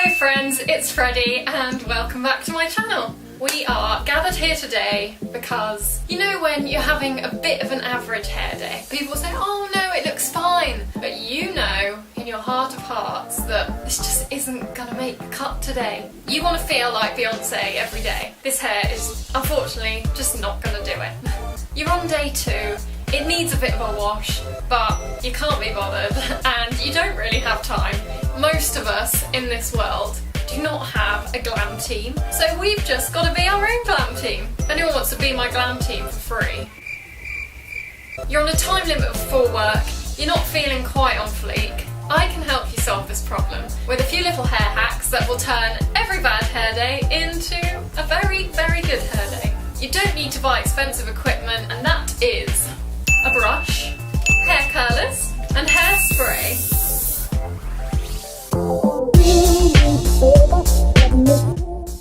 Hello friends, it's Freddie and welcome back to my channel. We are gathered here today because, you know, when you're having a bit of an average hair day, people say, oh no, it looks fine, but you know in your heart of hearts that this just isn't gonna make the cut today. You want to feel like Beyonce every day. This hair is unfortunately just not gonna do it. You're on day 2. It needs a bit of a wash, but you can't be bothered and you don't really have time. Most of us in this world do not have a glam team, so we've just got to be our own glam team. If anyone wants to be my glam team for free. You're on a time limit for work, you're not feeling quite on fleek. I can help you solve this problem with a few little hair hacks that will turn every bad hair day into a very, very good hair day. You don't need to buy expensive equipment, and that is a brush, hair curlers, and hairspray.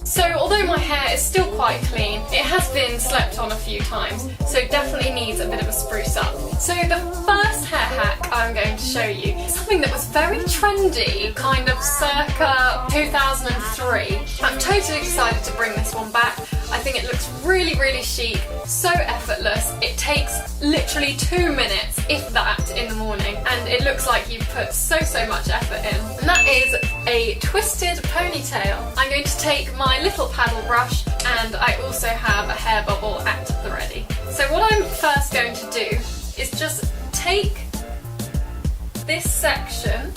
So although my hair is still quite clean, it has been slept on a few times, so definitely needs a bit of a spruce up. So the first hair hack I'm going to show you is something that was very trendy, kind of circa 2003. I've totally decided to bring this one back. I think it looks really, really chic, so effortless. It takes literally 2 minutes, if that, in the morning, and it looks like you've put so much effort in. And that is a twisted ponytail. I'm going to take my little paddle brush, and I also have a hair bubble at the ready. So what I'm first going to do is just take this section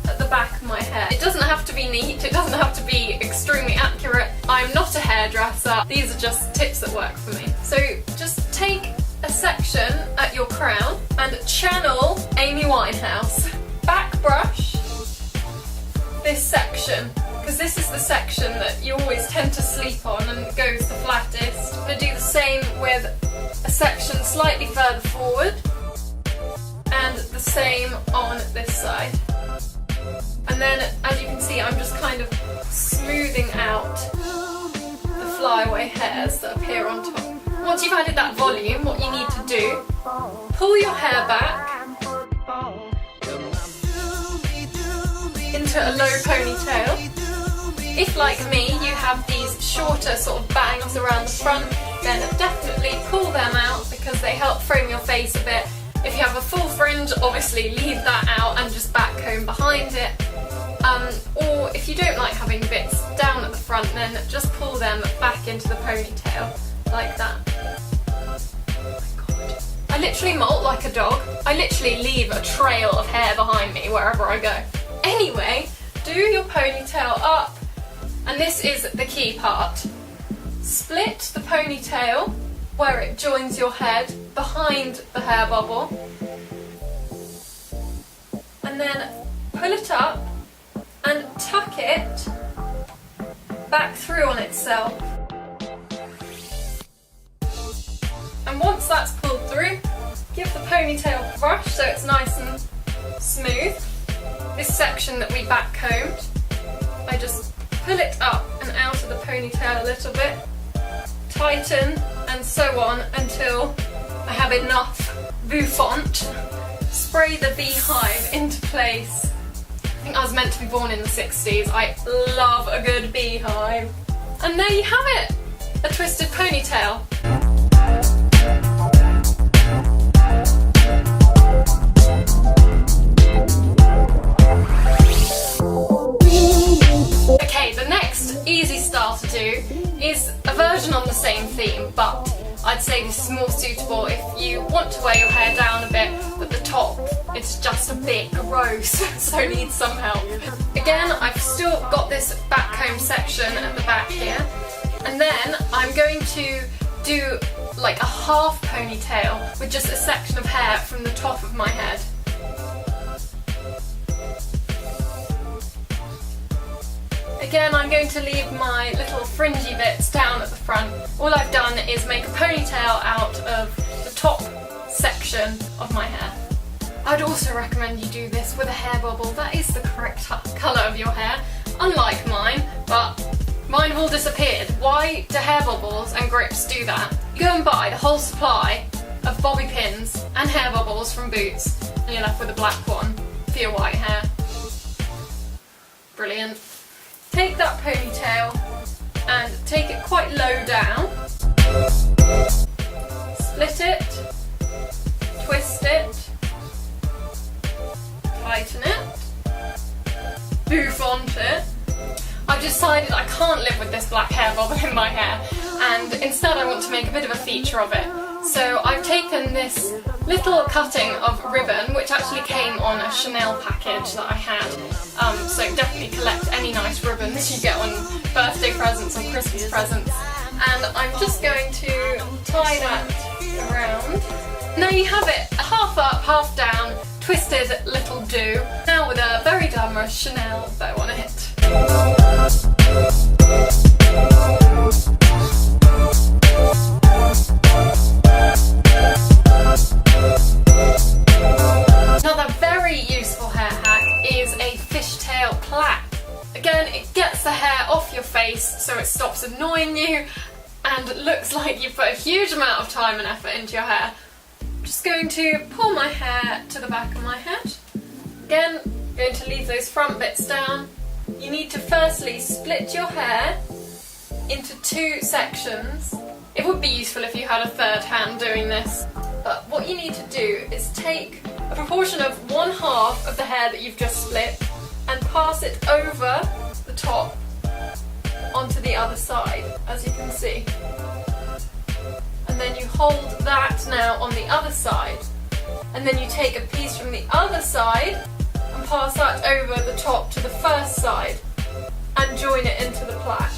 at the back of my hair. It doesn't have to be neat, it doesn't have to be extremely accurate. I'm not a hairdresser, these are just tips that work for me. So just take a section at your crown and channel Amy Winehouse. Back brush this section, because this is the section that you always tend to sleep on and goes the flattest. I'm going to do the same with a section slightly further forward and the same on this side. And then, as you can see, I'm just kind of smoothing out the flyaway hairs that appear on top. Once you've added that volume, what you need to do, pull your hair back into a low ponytail. If, like me, you have these shorter sort of bangs around the front, then definitely pull them out because they help frame your face a bit. If you have a full fringe, obviously leave that out and just back comb behind it. Or if you don't like having bits down at the front, then just pull them back into the ponytail, like that. Oh my god. I literally molt like a dog. I literally leave a trail of hair behind me wherever I go. Anyway, do your ponytail up, and this is the key part. Split the ponytail where it joins your head behind the hair bubble, and then pull it up and tuck it back through on itself. And once that's pulled through, give the ponytail a brush so it's nice and smooth. This section that we back combed, I just pull it up and out of the ponytail a little bit, tighten, and so on until I have enough bouffant. Spray the beehive into place. I think I was meant to be born in the 60s. I love a good beehive. And there you have it, a twisted ponytail. Okay, the next easy style to do is a version on the same theme, but I'd say this is more suitable if you want to wear your hair down a bit, but the top it's just a bit gross, so needs some help. Again, I've still got this back comb section at the back here, and then I'm going to do like a half ponytail with just a section of hair from the top of my head. Again, I'm going to leave my little fringy bits down at the front. All I've done is make a ponytail out of the top section of my hair. I'd also recommend you do this with a hair bubble. That is the correct colour of your hair, unlike mine, but mine have all disappeared. Why do hair bubbles and grips do that? You go and buy the whole supply of bobby pins and hair bubbles from Boots, and you're left with a black one for your white hair. Brilliant. Take take that ponytail and take it quite low down, split it, twist it, tighten it, boof onto it. I've decided I can't live with this black hair bob in my hair, and instead I want to make a bit of a feature of it. So I've taken this little cutting of ribbon, which actually came on a Chanel package that I had. So definitely collect any nice ribbons you get on birthday presents or Christmas presents. And I'm just going to tie that around. Now you have it half up, half down, twisted little do. Now with a very glamorous Chanel bow on it. Another very useful hair hack is a fishtail plait. Again, it gets the hair off your face so it stops annoying you and looks like you've put a huge amount of time and effort into your hair. I'm just going to pull my hair to the back of my head. Again, going to leave those front bits down. You need to firstly split your hair into two sections. It would be useful if you had a third hand doing this, but what you need to do is take a proportion of 1/2 of the hair that you've just split and pass it over the top onto the other side, as you can see. And then you hold that now on the other side, and then you take a piece from the other side and pass that over the top to the first side and join it into the plait.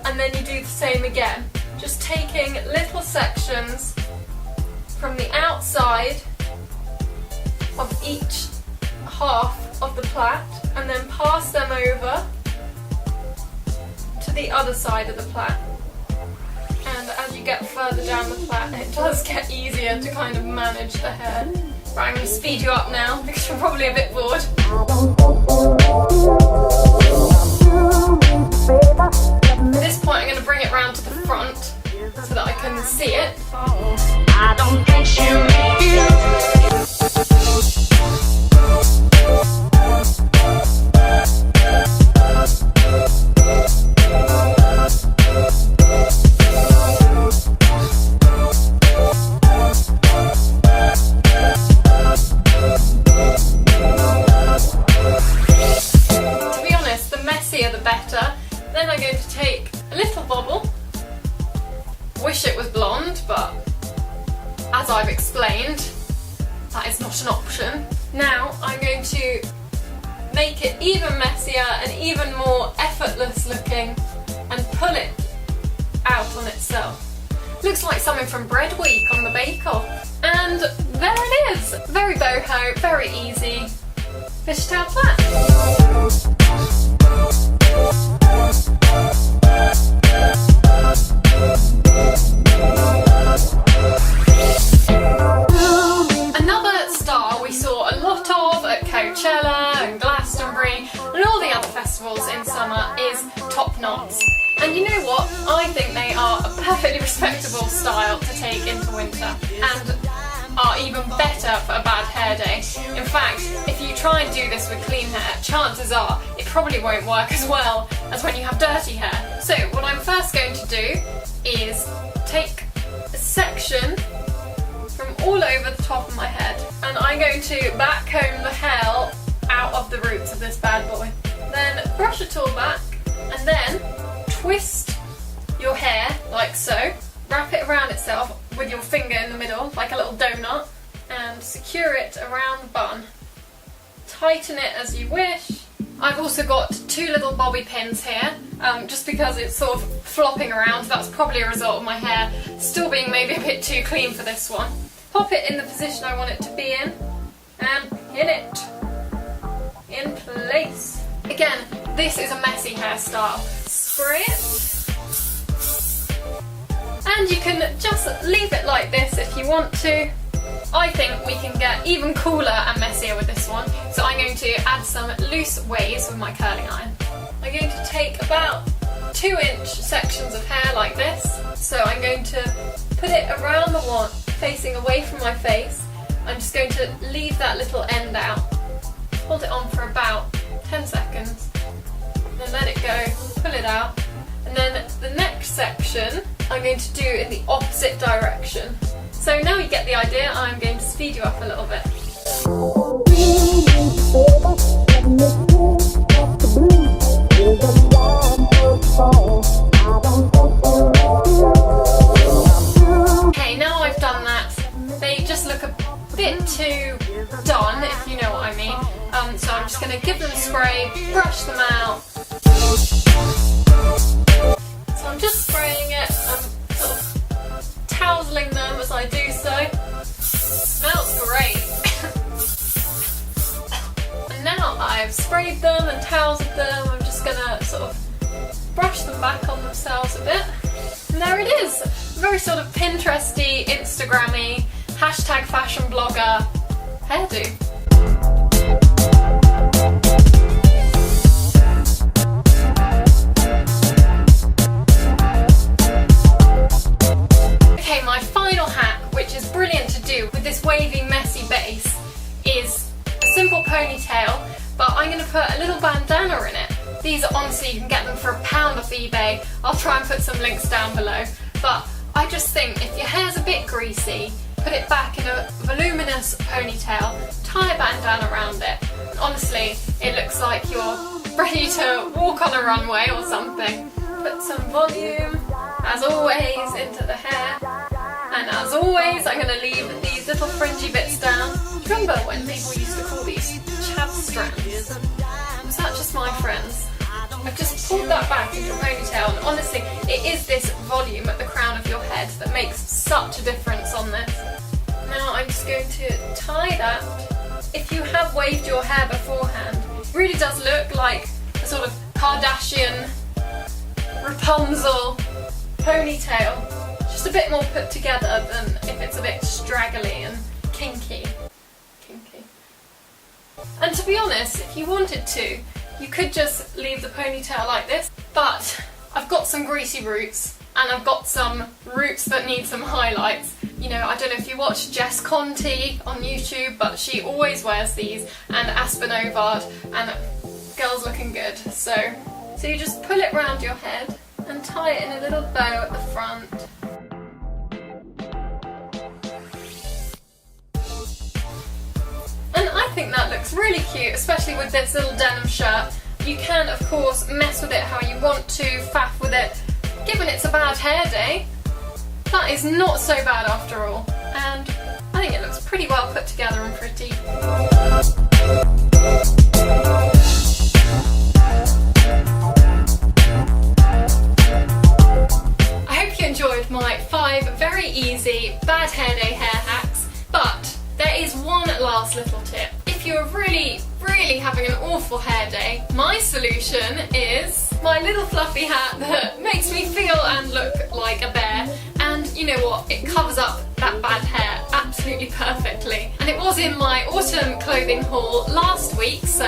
And then you do the same again, just taking little sections from the outside of each half of the plait and then pass them over to the other side of the plait. And as you get further down the plait, it does get easier to kind of manage the hair. Right, I'm going to speed you up now because you're probably a bit bored. At this point I'm going to bring it round to the front so that I can see it. I don't think the better. Then I'm going to take a little bobble. Wish it was blonde, but as I've explained, that is not an option. Now I'm going to make it even messier and even more effortless looking and pull it out on itself. Looks like something from Bread Week on the Bake Off. And there it is! Very boho, very easy fishtail plait. Another star we saw a lot of at Coachella and Glastonbury and all the other festivals in summer is Topknots. And you know what? I think they are a perfectly respectable style to take into winter and are even better for a bad hair day. In fact, if you try and do this with clean hair, chances are it probably won't work as well as when you have dirty hair. So what I'm first going to do is take a section from all over the top of my head and I'm going to backcomb the hair out of the roots of this bad boy. Then brush it all back and then twist your hair like so, wrap it around itself with your finger in the middle like a little donut and secure it around the bun. Tighten it as you wish. I've also got two little bobby pins here, just because it's sort of flopping around. That's probably a result of my hair still being maybe a bit too clean for this one. Pop it in the position I want it to be in and pin it in place. Again, this is a messy hairstyle. Spray it. And you can just leave it like this if you want to. I think we can get even cooler and messier with this one. So I'm going to add some loose waves with my curling iron. I'm going to take about 2-inch sections of hair like this. So I'm going to put it around the wand, facing away from my face. I'm just going to leave that little end out. Hold it on for about 10 seconds. Then let section I'm going to do in the opposite direction. So now you get the idea, I'm going to speed you up a little bit. Okay, now I've done that, they just look a bit too done, if you know what I mean. So I'm just going to give them a spray, brush them out. So I'm just spraying it, I'm sort of toweling them as I do so. Smells great. And now I've sprayed them and toweled them, I'm just going to sort of brush them back on themselves a bit. And there it is, very sort of Pinteresty, Instagrammy, hashtag fashion blogger hairdo. Okay, my final hack, which is brilliant to do with this wavy, messy base, is a simple ponytail, but I'm going to put a little bandana in it. These are honestly, you can get them for £1 off eBay. I'll try and put some links down below. But I just think if your hair's a bit greasy, put it back in a voluminous ponytail, tie a bandana around it. And honestly, it looks like you're ready to walk on a runway or something. Put some volume, as always, into the hair. And as always, I'm going to leave these little fringy bits down. Remember when people used to call these chav strands? Was that just my friends? I've just pulled that back into a ponytail, and honestly, it is this volume at the crown of your head that makes such a difference on this. Now I'm just going to tie that. If you have waved your hair beforehand, it really does look like a sort of Kardashian, Rapunzel ponytail. Just a bit more put together than if it's a bit straggly and kinky. And to be honest, if you wanted to, you could just leave the ponytail like this, but I've got some greasy roots and I've got some roots that need some highlights. You know, I don't know if you watch Jess Conti on YouTube, but she always wears these, and Aspen Ovard, and girl's looking good. So you just pull it round your head and tie it in a little bow at the front. And I think that looks really cute, especially with this little denim shirt. You can, of course, mess with it how you want to, faff with it. Given it's a bad hair day, that is not so bad after all. And I think it looks pretty well put together and pretty. I hope you enjoyed my 5 very easy bad hair day hair hacks, but there is one last little tip. If you're really having an awful hair day, my solution is my little fluffy hat that makes me feel and look like a bear. And you know what? It covers up that bad hair absolutely perfectly. And it was in my autumn clothing haul last week, so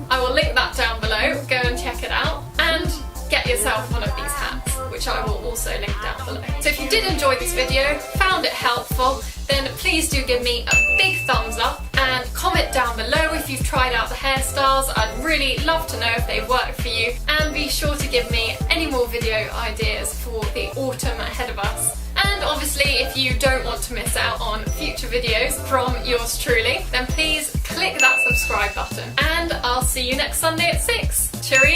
I will link that down below. Go and check it out and get yourself one of these hats, which I will also link down below. So if you did enjoy this video, found it helpful, then please do give me a big thumbs up and comment down below if you've tried out the hairstyles. I'd really love to know if they've worked for you, and be sure to give me any more video ideas for the autumn ahead of us. And obviously, if you don't want to miss out on future videos from yours truly, then please click that subscribe button, and I'll see you next Sunday at 6. Cheerio!